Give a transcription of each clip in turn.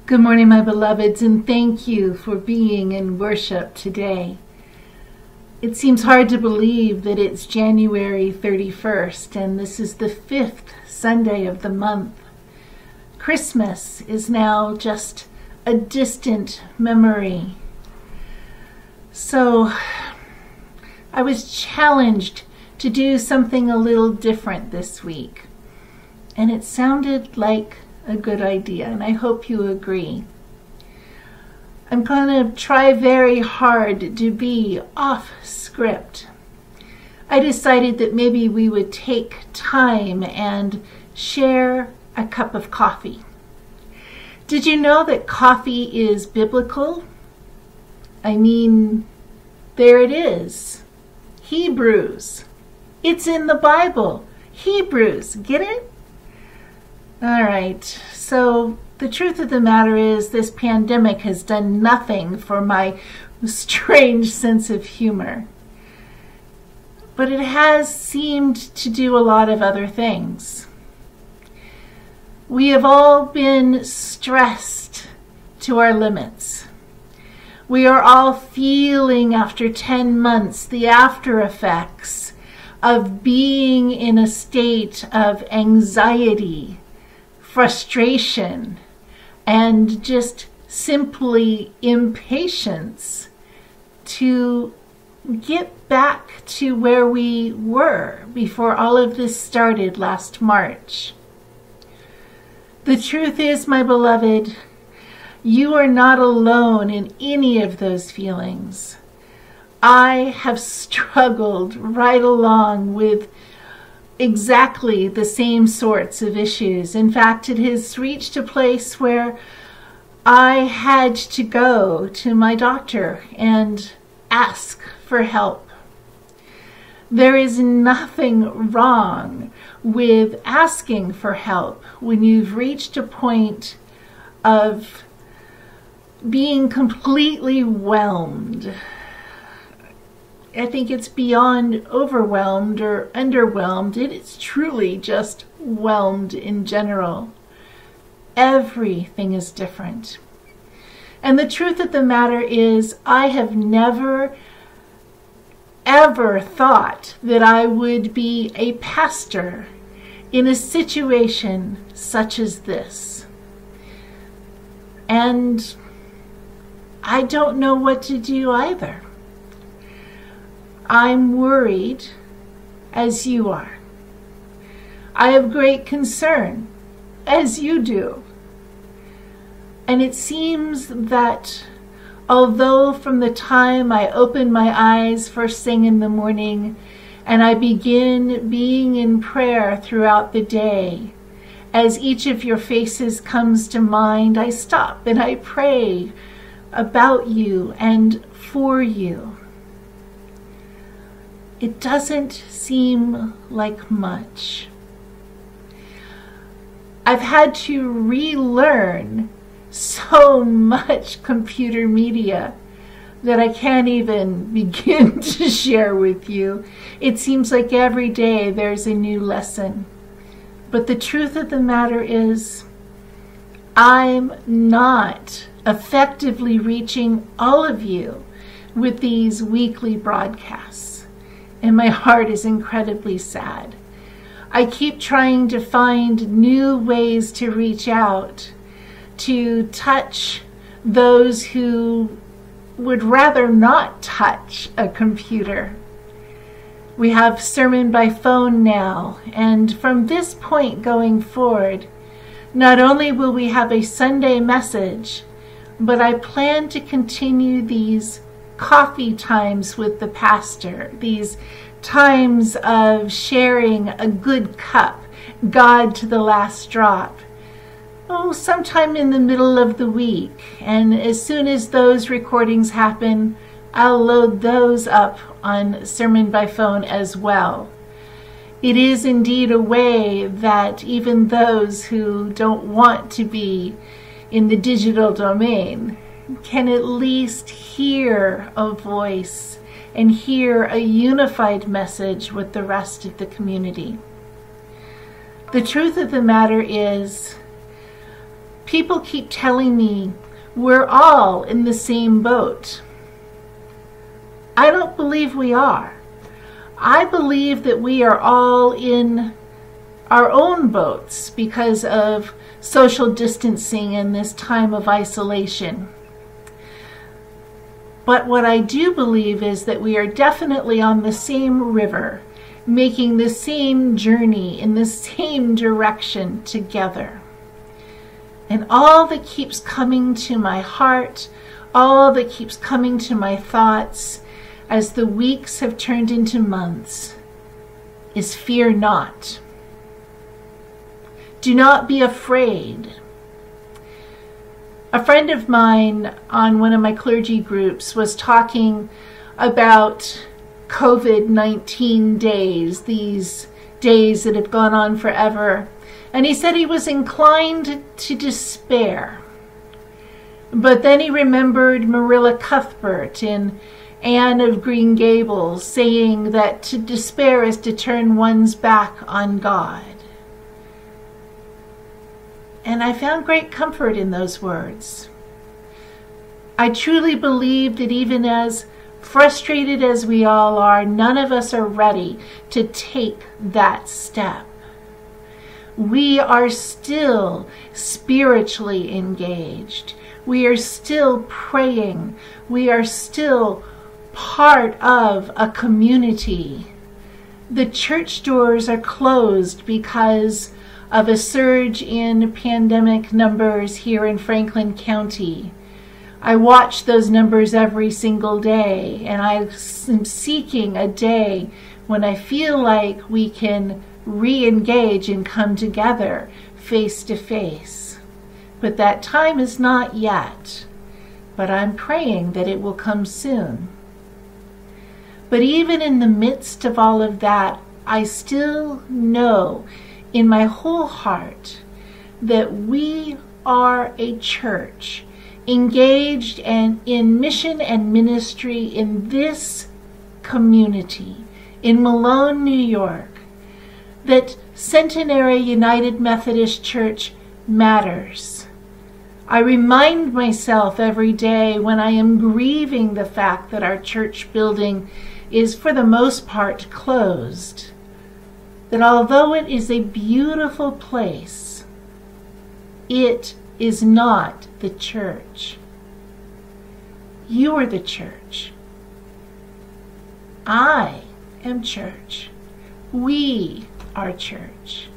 Good morning, my beloveds, and thank you for being in worship today. It seems hard to believe that it's January 31st, and this is the 5th Sunday of the month. Christmas is now just a distant memory. So I was challenged to do something a little different this week, and it sounded like a good idea, and I hope you agree. I'm going to try very hard to be off script. I decided that maybe we would take time and share a cup of coffee. Did you know that coffee is biblical? I mean, there it is. Hebrews. It's in the Bible. Hebrews. Get it? All right, so the truth of the matter is this pandemic has done nothing for my strange sense of humor. But it has seemed to do a lot of other things. We have all been stressed to our limits. We are all feeling after 10 months the after effects of being in a state of anxiety, frustration, and just simply impatience to get back to where we were before all of this started last March. The truth is, my beloved, you are not alone in any of those feelings. I have struggled right along with exactly the same sorts of issues. In fact, it has reached a place where I had to go to my doctor and ask for help. There is nothing wrong with asking for help when you've reached a point of being completely whelmed. I think it's beyond overwhelmed or underwhelmed. It is truly just whelmed in general. Everything is different. And the truth of the matter is, I have never, ever thought that I would be a pastor in a situation such as this. And I don't know what to do either. I'm worried as you are. I have great concern as you do. And it seems that although from the time I open my eyes first thing in the morning and I begin being in prayer throughout the day, as each of your faces comes to mind, I stop and I pray about you and for you. It doesn't seem like much. I've had to relearn so much computer media that I can't even begin to share with you. It seems like every day there's a new lesson. But the truth of the matter is, I'm not effectively reaching all of you with these weekly broadcasts. And my heart is incredibly sad. I keep trying to find new ways to reach out, to touch those who would rather not touch a computer. We have sermon by phone now, and from this point going forward, not only will we have a Sunday message, but I plan to continue these coffee times with the pastor, these times of sharing a good cup, God to the last drop. Sometime in the middle of the week, and as soon as those recordings happen, I'll load those up on Sermon by Phone as well. It is indeed a way that even those who don't want to be in the digital domain can at least hear a voice and hear a unified message with the rest of the community. The truth of the matter is, People keep telling me we're all in the same boat. I don't believe we are. I believe that we are all in our own boats because of social distancing and this time of isolation. But what I do believe is that we are definitely on the same river, making the same journey in the same direction together. And all that keeps coming to my heart, all that keeps coming to my thoughts as the weeks have turned into months is fear not. Do not be afraid. A friend of mine on one of my clergy groups was talking about COVID-19 days, these days that have gone on forever. And he said he was inclined to despair. But then he remembered Marilla Cuthbert in Anne of Green Gables saying that to despair is to turn one's back on God. And I found great comfort in those words. I truly believe that even as frustrated as we all are, none of us are ready to take that step. We are still spiritually engaged. We are still praying. We are still part of a community. The church doors are closed because of a surge in pandemic numbers here in Franklin County. I watch those numbers every single day, and I am seeking a day when I feel like we can re-engage and come together face to face. But that time is not yet. But I'm praying that it will come soon. But even in the midst of all of that, I still know in my whole heart that we are a church engaged and in mission and ministry in this community in Malone, New York, that Centenary United Methodist Church matters. I remind myself every day when I am grieving the fact that our church building is for the most part closed, that although it is a beautiful place, it is not the church. You are the church. I am church. We are church.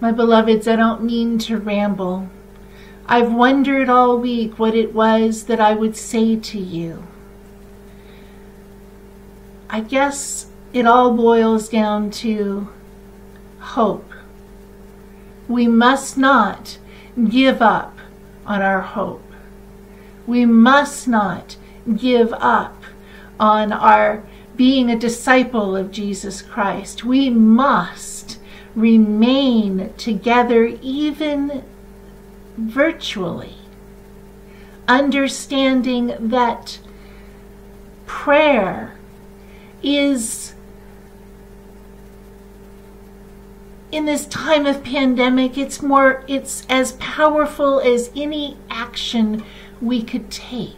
My beloveds, I don't mean to ramble. I've wondered all week what it was that I would say to you. I guess it all boils down to hope. We must not give up on our hope. We must not give up on our being a disciple of Jesus Christ. We must remain together even virtually, understanding that prayer is, in this time of pandemic, it's as powerful as any action we could take.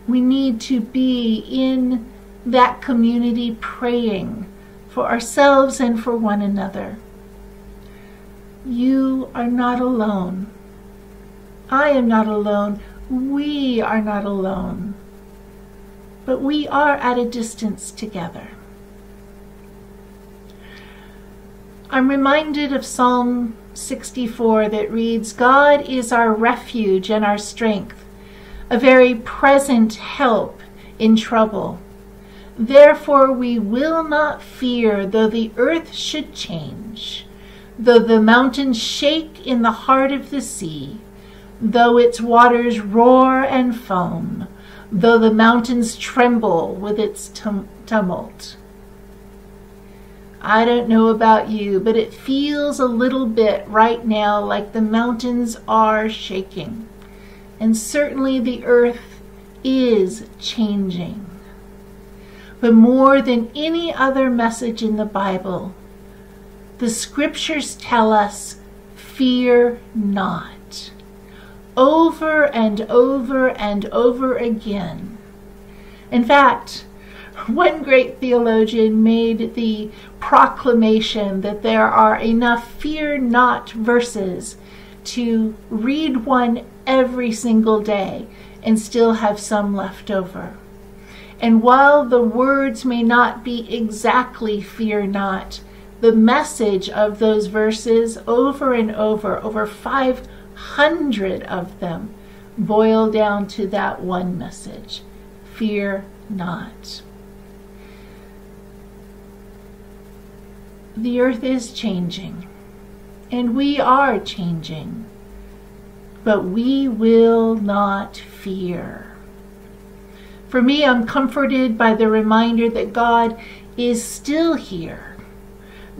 We need to be in that community praying for ourselves and for one another. You are not alone. I am not alone. We are not alone. But we are at a distance together. I'm reminded of Psalm 64 that reads, God is our refuge and our strength, a very present help in trouble. Therefore we will not fear, though the earth should change, though the mountains shake in the heart of the sea, though its waters roar and foam, though the mountains tremble with its tumult. I don't know about you, but it feels a little bit right now like the mountains are shaking. And certainly the earth is changing. But more than any other message in the Bible, the scriptures tell us, fear not. Over and over and over again. In fact, one great theologian made the proclamation that there are enough fear not verses to read one every single day and still have some left over. And while the words may not be exactly fear not, the message of those verses over and over 500 of them, boil down to that one message: fear not. The earth is changing, and we are changing, but we will not fear. For me, I'm comforted by the reminder that God is still here.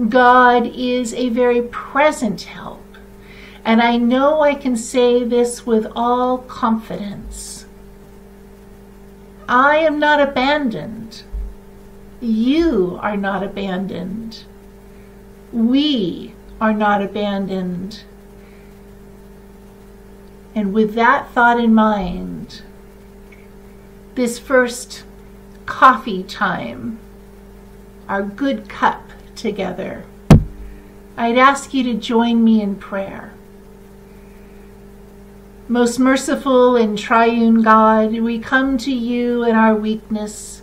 God is a very present help, and I know I can say this with all confidence. I am not abandoned. You are not abandoned. We are not abandoned. And with that thought in mind, this first coffee time, our good cup together, I'd ask you to join me in prayer. Most merciful and triune God, we come to you in our weakness.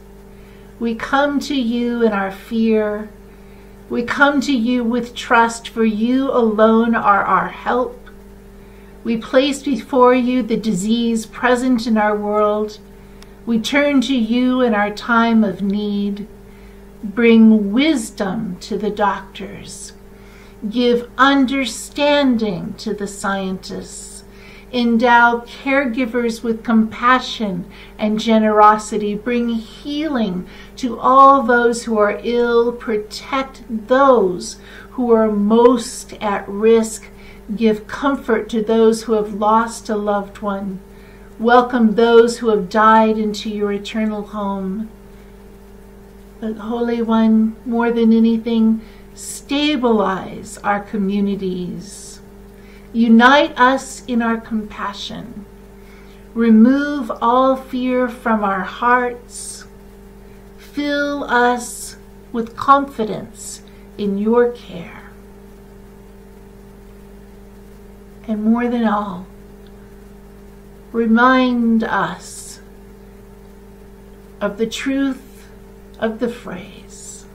We come to you in our fear. We come to you with trust, for you alone are our help. We place before you the disease present in our world. We turn to you in our time of need. Bring wisdom to the doctors. Give understanding to the scientists. Endow caregivers with compassion and generosity. Bring healing to all those who are ill. Protect those who are most at risk. Give comfort to those who have lost a loved one. Welcome those who have died into your eternal home. But Holy One, more than anything, stabilize our communities. Unite us in our compassion. Remove all fear from our hearts. Fill us with confidence in your care. And more than all, remind us of the truth of the phrase,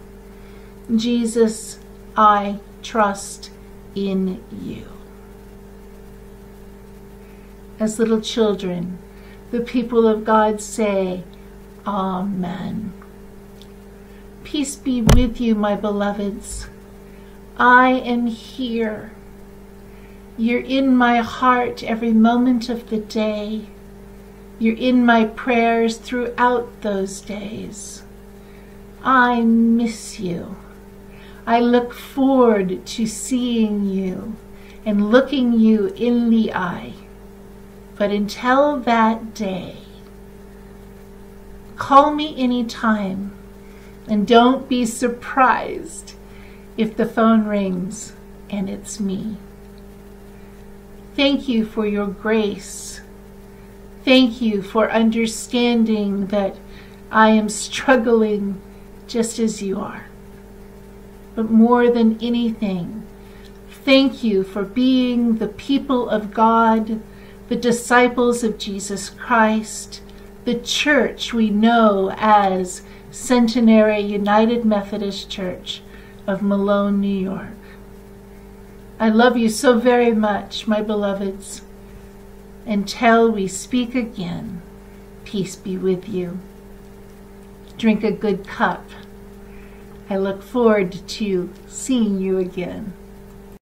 Jesus, I trust in you. As little children, the people of God say, Amen. Peace be with you, my beloveds. I am here. You're in my heart every moment of the day. You're in my prayers throughout those days. I miss you. I look forward to seeing you and looking you in the eye. But until that day, call me anytime, and don't be surprised if the phone rings and it's me. Thank you for your grace. Thank you for understanding that I am struggling just as you are. But more than anything, thank you for being the people of God, the disciples of Jesus Christ, the church we know as Centenary United Methodist Church of Malone, New York. I love you so very much, my beloveds. Until we speak again, peace be with you. Drink a good cup. I look forward to seeing you again.